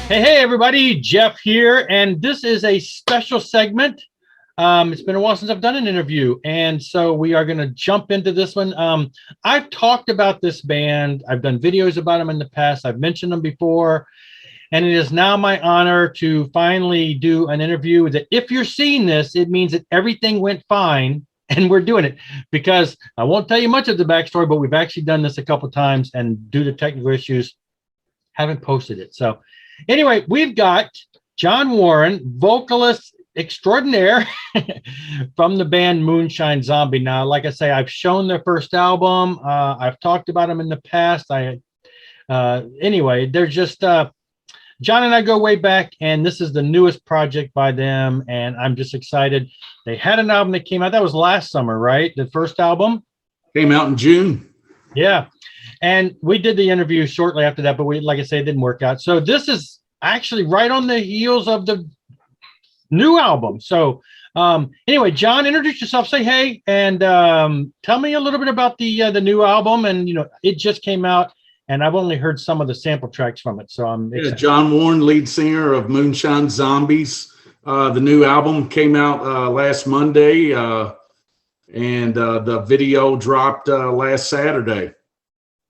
Hey, everybody, Jeff here, and this is a special segment. It's been a while since I've done an interview, and so we are going to jump into this one. I've talked about this band. I've done videos about them in the past. I've mentioned them before, and it is now my honor to finally do an interview that if you're seeing this, it means that everything went fine, and we're doing it because I won't tell you much of the backstory, but we've actually done this a couple of times, and due to technical issues, haven't posted it. So anyway, we've got John Warren, vocalist extraordinaire from the band Moonshine Zombie. Now, like I say, I've shown their first album. I've talked about them in the past. Anyway, they're just John and I go way back, and this is the newest project by them, and I'm just excited. They had an album that came out. That was last summer, right? The first album came out in June. Yeah. And we did the interview shortly after that, but like I say, it didn't work out. So this is actually right on the heels of the new album. So anyway, John, introduce yourself, say hey, and tell me a little bit about the new album. And, you know, it just came out, and I've only heard some of the sample tracks from it. So I'm excited. John Warren, lead singer of Moonshine Zombies. The new album came out last Monday, and the video dropped last Saturday.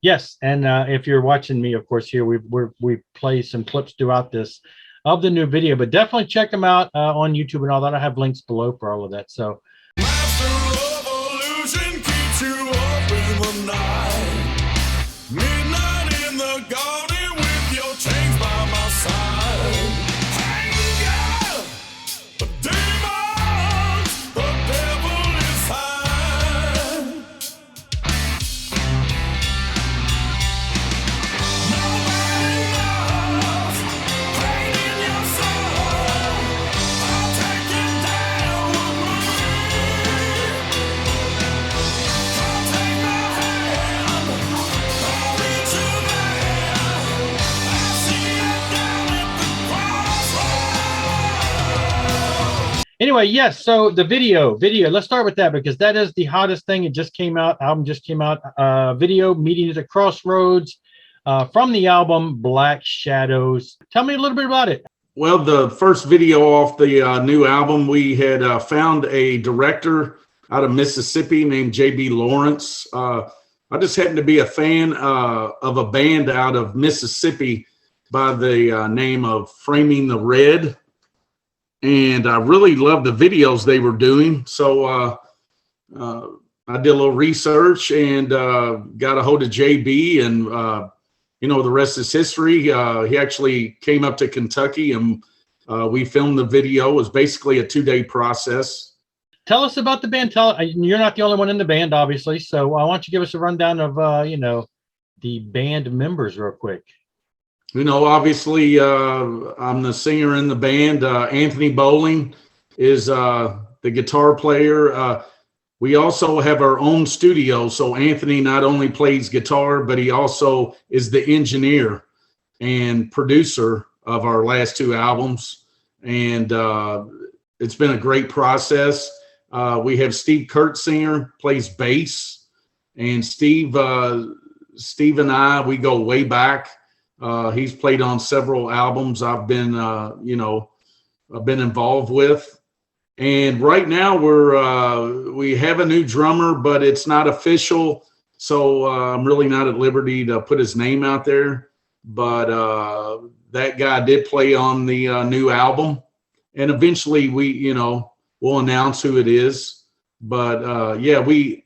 Yes, and if you're watching me, of course, here we play some clips throughout this of the new video, but definitely check them out on YouTube and all that. I have links below for all of that. So, Master of illusion keeps you up in the night. Midnight in the garden with your chains by my side. Hey, girl, the demons, the devil is high. Nobody knows pain in your soul. I'll take you down with me. Come take my hand, I'll reach you there. I see you down at the crossroads. anyway, yes. So the video. Let's start with that because that is the hottest thing. It just came out. Album just came out. Video, Meeting at the Crossroads, from the album Black Shadows. Tell me a little bit about it. Well, the first video off the new album, we had found a director out of Mississippi named J.B. Lawrence. I just happened to be a fan of a band out of Mississippi by the name of Framing the Red. And I really loved the videos they were doing. So I did a little research and got a hold of JB, and you know, the rest is history. He actually came up to Kentucky, and we filmed the video. It was basically a 2-day process. Tell us about the band. You're not the only one in the band, obviously. So why don't you give us a rundown of you know, the band members real quick. You know, obviously, I'm the singer in the band. Anthony Bowling is the guitar player. We also have our own studio. So Anthony not only plays guitar, but he also is the engineer and producer of our last 2 albums. And it's been a great process. We have Steve Kurtzinger, plays bass. And Steve and I, we go way back. He's played on several albums I've been, you know, I've been involved with. And right now we have a new drummer, but it's not official. So I'm really not at liberty to put his name out there. But that guy did play on the new album. And eventually we'll announce who it is. But yeah, we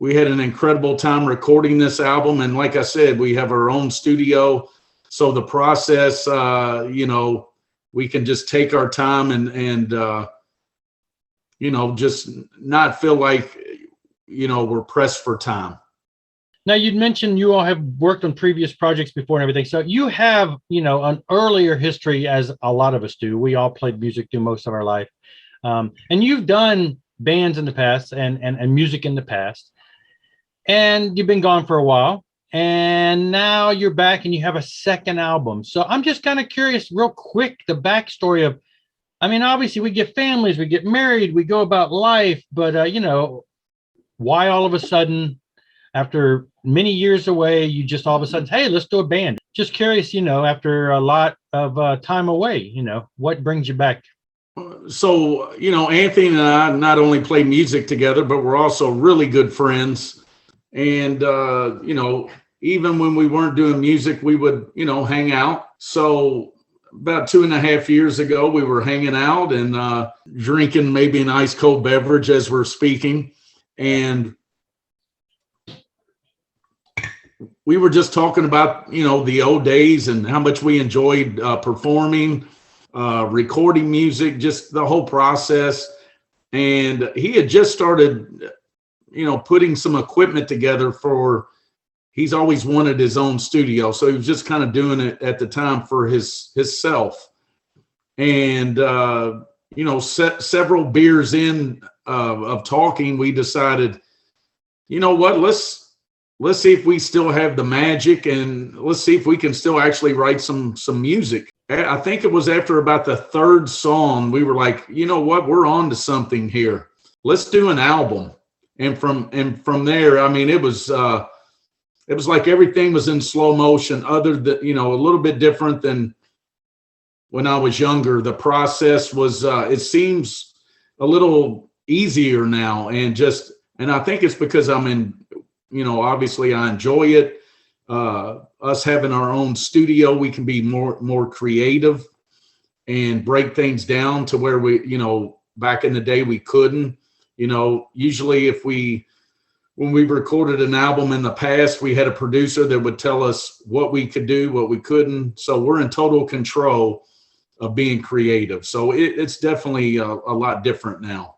had an incredible time recording this album. And like I said, we have our own studio. So the process, you know, we can just take our time and you know, just not feel like, you know, we're pressed for time. Now, you'd mentioned you all have worked on previous projects before and everything. So you have, you know, an earlier history, as a lot of us do. We all played music through most of our life. And you've done bands in the past and music in the past. And you've been gone for a while. And now you're back and you have a second album. So I'm just kind of curious, real quick, the backstory of, I mean, obviously we get families, we get married, we go about life, but, you know, why all of a sudden, after many years away, you just all of a sudden, hey, let's do a band? just curious, after a lot of time away, what brings you back? So, Anthony and I not only play music together, but we're also really good friends. And, even when we weren't doing music, we would, hang out. So about 2.5 years ago, we were hanging out and drinking maybe an ice cold beverage as we're speaking. And we were just talking about, the old days and how much we enjoyed performing, recording music, just the whole process. And he had just started, putting some equipment together he's always wanted his own studio. So he was just kind of doing it at the time for himself. And, several beers in of talking, we decided, what, let's see if we still have the magic, and let's see if we can still actually write some music. I think it was after about the third song, we were like, what, we're on to something here. Let's do an album. And from there, I mean, it was like everything was in slow motion, other than, a little bit different than when I was younger. The process was, it seems a little easier now. And I think it's because I'm in, obviously I enjoy it. Us having our own studio, we can be more creative and break things down to where we, back in the day we couldn't. Usually when we recorded an album in the past, we had a producer that would tell us what we could do, what we couldn't. So we're in total control of being creative. So it's definitely a lot different now.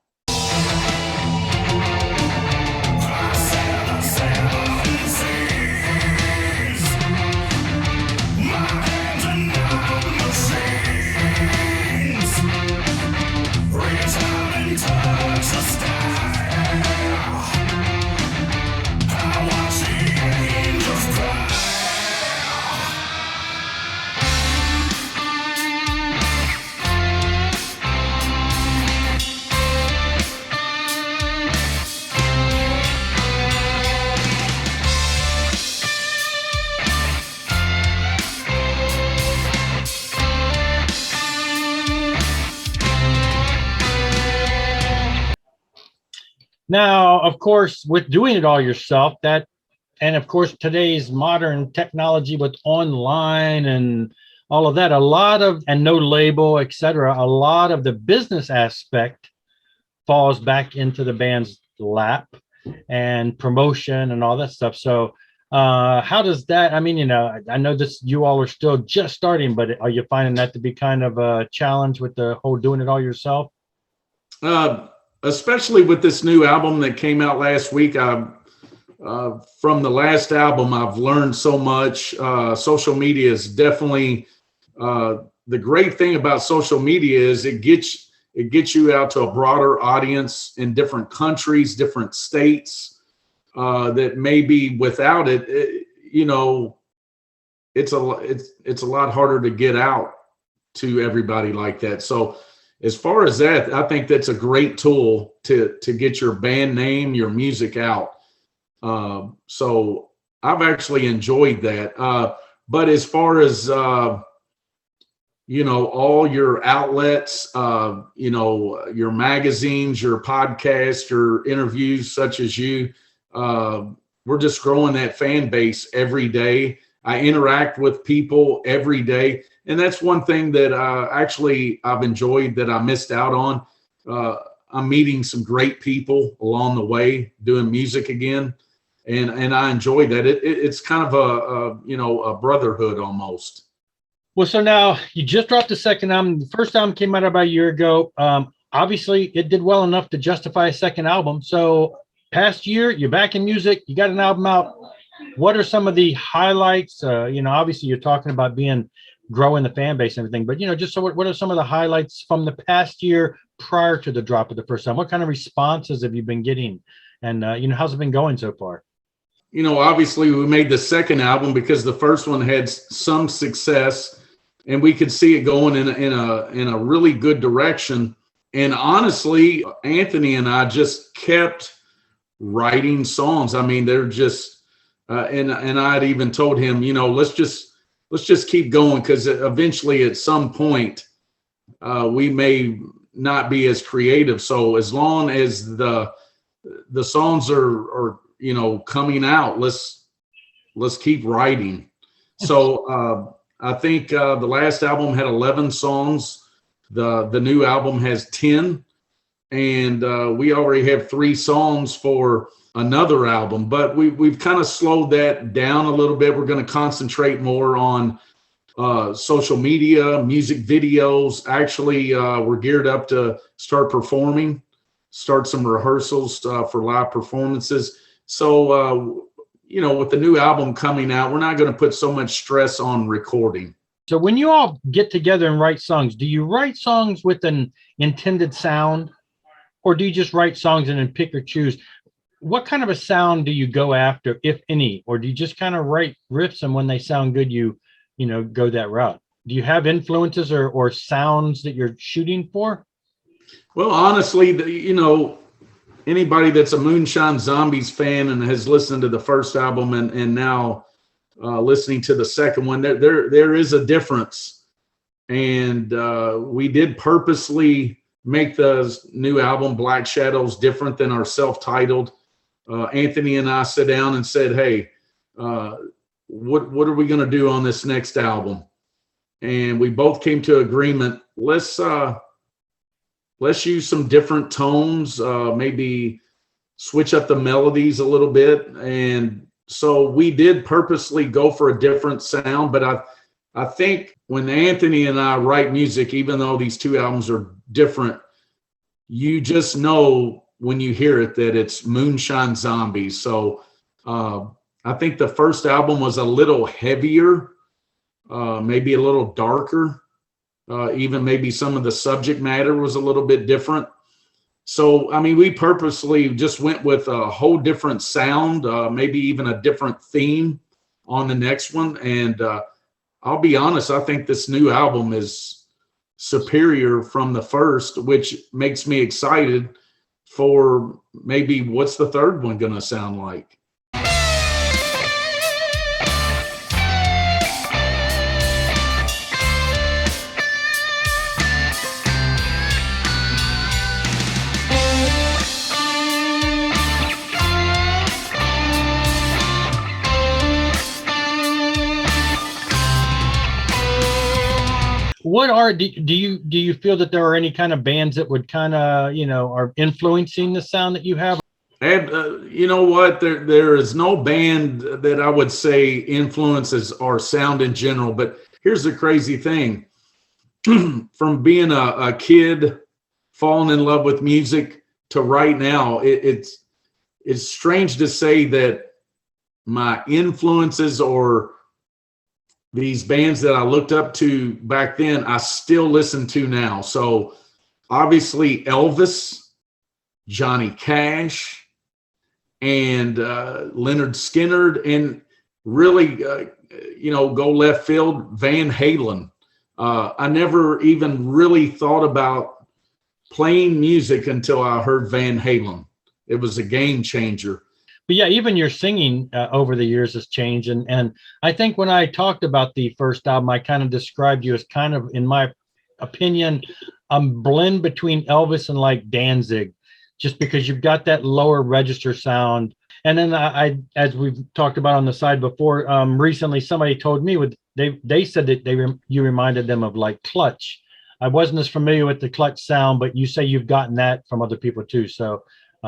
Now, of course, with doing it all yourself, and of course, today's modern technology with online and all of that, and no label, etc., a lot of the business aspect falls back into the band's lap and promotion and all that stuff. So how does that, I mean, I know you all are still just starting, but are you finding that to be kind of a challenge with the whole doing it all yourself? Especially with this new album that came out last week. From the last album, I've learned so much. Social media is definitely the great thing about social media is it gets you out to a broader audience in different countries, different states, that maybe without it, it's a lot harder to get out to everybody like that. So as far as that, I think that's a great tool to get your band name, your music out. So I've actually enjoyed that. But as far as, all your outlets, your magazines, your podcasts, your interviews, such as you, we're just growing that fan base every day. I interact with people every day. And that's one thing that I've enjoyed that I missed out on. I'm meeting some great people along the way doing music again. And I enjoyed that. It's kind of a brotherhood almost. Well, so now you just dropped the second album. The first album came out about a year ago. Obviously, it did well enough to justify a second album. So past year, you're back in music. You got an album out. What are some of the highlights? Obviously, you're talking about growing the fan base and everything, but just so what are some of the highlights from the past year prior to the drop of the first album? What kind of responses have you been getting, and how's it been going so far? Obviously we made the second album because the first one had some success, and we could see it going in a really good direction. And honestly, Anthony and I just kept writing songs. I mean, they're just and I had even told him, let's let's just keep going, because eventually at some point we may not be as creative. So as long as the songs are coming out, let's keep writing. So I think the last album had 11 songs. The new album has 10, and we already have 3 songs for another album, but we've kind of slowed that down a little bit. We're going to concentrate more on social media, music videos. Actually, we're geared up to start performing, start some rehearsals for live performances. So, with the new album coming out, we're not going to put so much stress on recording. So when you all get together and write songs, do you write songs with an intended sound, or do you just write songs and then pick or choose? What kind of a sound do you go after, if any, or do you just kind of write riffs, and when they sound good, you go that route? Do you have influences or sounds that you're shooting for? Well, honestly, anybody that's a Moonshine Zombies fan and has listened to the first album and now listening to the second one, there is a difference. And we did purposely make the new album, Black Shadows, different than our self-titled. Anthony and I sat down and said, hey, what are we going to do on this next album? And we both came to agreement. Let's use some different tones, maybe switch up the melodies a little bit. And so we did purposely go for a different sound. But I think when Anthony and I write music, even though these 2 albums are different, you just know when you hear it that it's Moonshine Zombies. So I think the first album was a little heavier, maybe a little darker. Even maybe some of the subject matter was a little bit different. So, I mean, we purposely just went with a whole different sound, maybe even a different theme on the next one. And I'll be honest, I think this new album is superior from the first, which makes me excited for maybe what's the third one going to sound like. Do you feel that there are any kind of bands that would kind of, are influencing the sound that you have? And you know what? There is no band that I would say influences our sound in general. But here's the crazy thing. From being a kid, falling in love with music, to right now, it's strange to say that my influences or these bands that I looked up to back then, I still listen to now. So obviously Elvis, Johnny Cash, and Leonard Skinner, and really, go left field, Van Halen. I never even really thought about playing music until I heard Van Halen. It was a game changer. But yeah, even your singing over the years has changed. And I think when I talked about the first album, I kind of described you as kind of, in my opinion, a blend between Elvis and like Danzig, just because you've got that lower register sound. And then I as we've talked about on the side before, recently somebody told me they said that you reminded them of like Clutch. I wasn't as familiar with the Clutch sound, but you say you've gotten that from other people too. So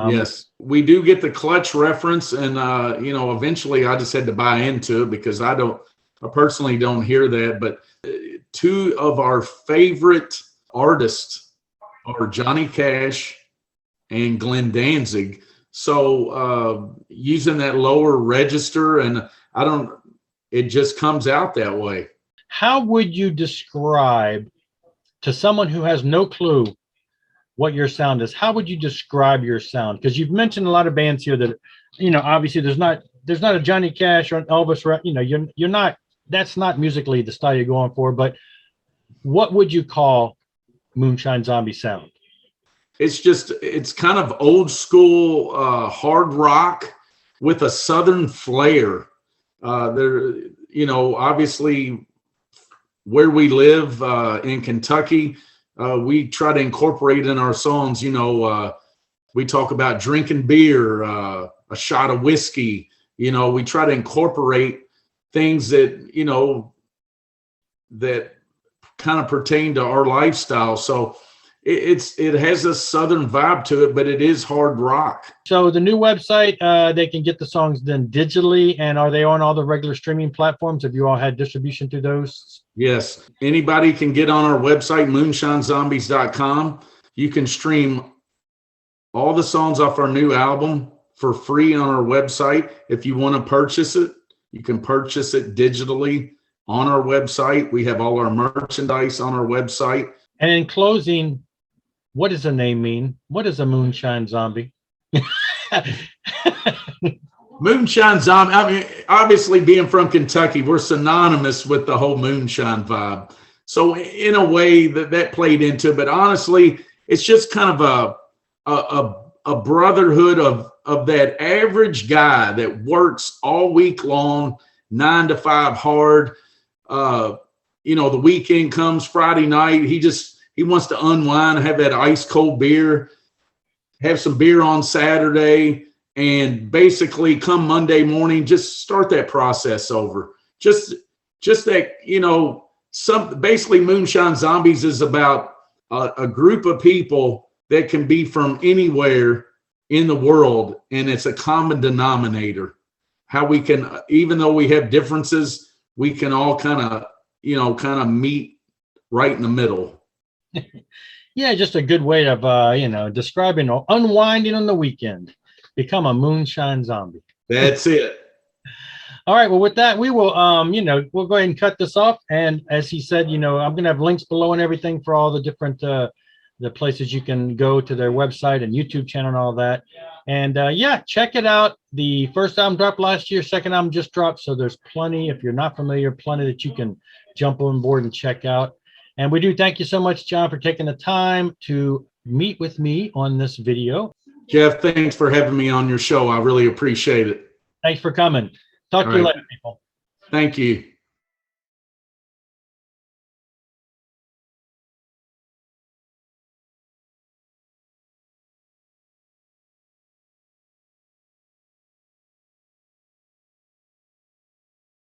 yes, we do get the Clutch reference, and eventually I just had to buy into it because I personally don't hear that. But 2 of our favorite artists are Johnny Cash and Glenn Danzig. So using that lower register, and it just comes out that way. How would you describe to someone who has no clue what your sound is? How would you describe your sound? Because you've mentioned a lot of bands here that, obviously there's not a Johnny Cash or an Elvis, you're not, that's not musically the style you're going for, but what would you call Moonshine Zombie sound? It's kind of old school hard rock with a Southern flair. Obviously where we live in Kentucky, we try to incorporate in our songs. You know, we talk about drinking beer, a shot of whiskey. You know, we try to incorporate things that, you know, that kind of pertain to our lifestyle. So it has a Southern vibe to it, but it is hard rock. So the new website, they can get the songs then digitally, and are they on all the regular streaming platforms? Have you all had distribution through those? Yes. Anybody can get on our website, moonshinezombies.com. You can stream all the songs off our new album for free on our website. If you want to purchase it, you can purchase it digitally on our website. We have all our merchandise on our website. And in closing, what does the name mean? What is a moonshine zombie? Moonshine zombie. I mean, obviously, being from Kentucky, we're synonymous with the whole moonshine vibe. So, in a way, that played into it. But honestly, it's just kind of a brotherhood of that average guy that works all week long, 9 to 5 hard. You know, the weekend comes Friday night. He wants to unwind, have that ice cold beer, have some beer on Saturday, and basically come Monday morning, just start that process over. Just that, you know, basically Moonshine Zombies is about a group of people that can be from anywhere in the world, and it's a common denominator. How we can, even though we have differences, we can all kind of meet right in the middle. Yeah, just a good way of describing unwinding on the weekend. Become a moonshine zombie. That's it. All right. Well, with that, we will we'll go ahead and cut this off. And as he said, I'm going to have links below and everything for all the different the places you can go to their website and YouTube channel and all that. And check it out. The first album dropped last year, second album just dropped. So there's plenty, if you're not familiar, plenty that you can jump on board and check out. And we do thank you so much, John, for taking the time to meet with me on this video. Jeff, thanks for having me on your show. I really appreciate it. Thanks for coming. Talk to you later, people. Thank you.